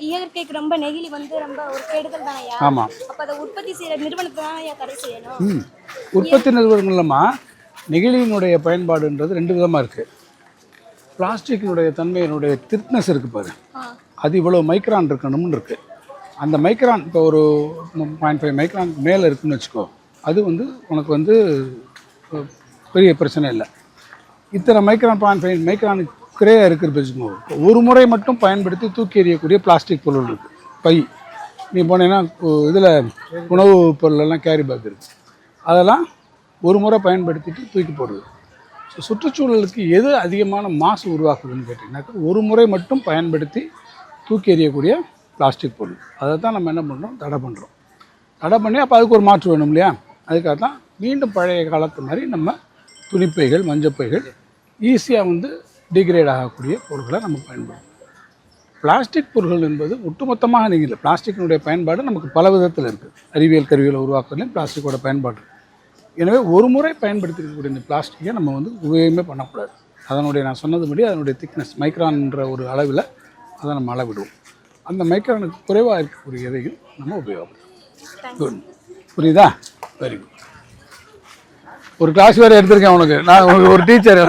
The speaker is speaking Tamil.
இயற்கைக்கு ரொம்ப நெகிழி ரொம்ப ஒரு கெடுதல் தானயா. ஆமாம். அப்ப அதை உற்பத்தி செய்யற நிறுவனத்தை தான் தடை செய்யணும். உற்பத்தி நிறுவனங்கள்லமா நெகிழியினுடைய பயன்பாடுன்றது 2 விதமாக இருக்குது. பிளாஸ்டிக்கினுடைய தன்மையினுடைய திக்னஸ் இருக்குது பாரு, அது இவ்வளோ மைக்ரான் இருக்கணும்னு இருக்குது. அந்த மைக்ரான் இப்போ ஒரு 0.5 மைக்ரான் மேலே இருக்குதுன்னு வச்சுக்கோ, அது உனக்கு பெரிய பிரச்சனை இல்லை. இத்தனை மைக்ரான் 0.5 மைக்ரானுக்கு குறையாக இருக்கிறது வச்சுக்கோங்க. ஒரு முறை மட்டும் பயன்படுத்தி தூக்கி எறியக்கூடிய பிளாஸ்டிக் பொருள் இருக்குது. பை நீ போனீங்கன்னா இதில் உணவு பொருளெல்லாம் கேரி பேக் இருக்குது, அதெல்லாம் ஒரு முறை பயன்படுத்திட்டு தூக்கி போடுறது. ஸோ சுற்றுச்சூழலுக்கு எது அதிகமான மாசு உருவாக்குதுன்னு கேட்டிங்கன்னாக்கா ஒரு முறை மட்டும் பயன்படுத்தி தூக்கி எறியக்கூடிய பிளாஸ்டிக் பொருள். அதை தான் நம்ம என்ன பண்ணுறோம், தடை பண்ணுறோம். தடை பண்ணி அப்போ அதுக்கு ஒரு மாற்று வேணும் இல்லையா. அதுக்காக தான் மீண்டும் பழைய காலத்து மாதிரி நம்ம துணிப்பைகள் மஞ்சப்பைகள் ஈஸியாக டிகிரேட் ஆகக்கூடிய பொருட்களை நம்ம பயன்படுத்தணும். பிளாஸ்டிக் பொருட்கள் என்பது ஒட்டுமொத்தமாக நீங்கள் பிளாஸ்டிக்கினுடைய பயன்பாடு நமக்கு பல விதத்தில் இருக்குது. அறிவியல் கருவிகளை உருவாக்குறதுலையும் பிளாஸ்டிக்கோட பயன்பாடு. எனவே ஒரு முறை பயன்படுத்திருக்கக்கூடிய இந்த பிளாஸ்டிக்கை நம்ம உபயோகமே பண்ணக்கூடாது. நான் சொன்னதுபடி அதனுடைய திக்னஸ் மைக்ரான்ன்ற ஒரு அளவில் அதை நம்ம அளவிடுவோம். அந்த மைக்ரானுக்கு குறைவாக இருக்கக்கூடிய எதையும் நம்ம உபயோகப்படுத்தும். குட், புரியுதா? Very good. ஒரு கிளாஸ் வேறு எடுத்திருக்கேன் உனக்கு, நான் ஒரு டீச்சர்.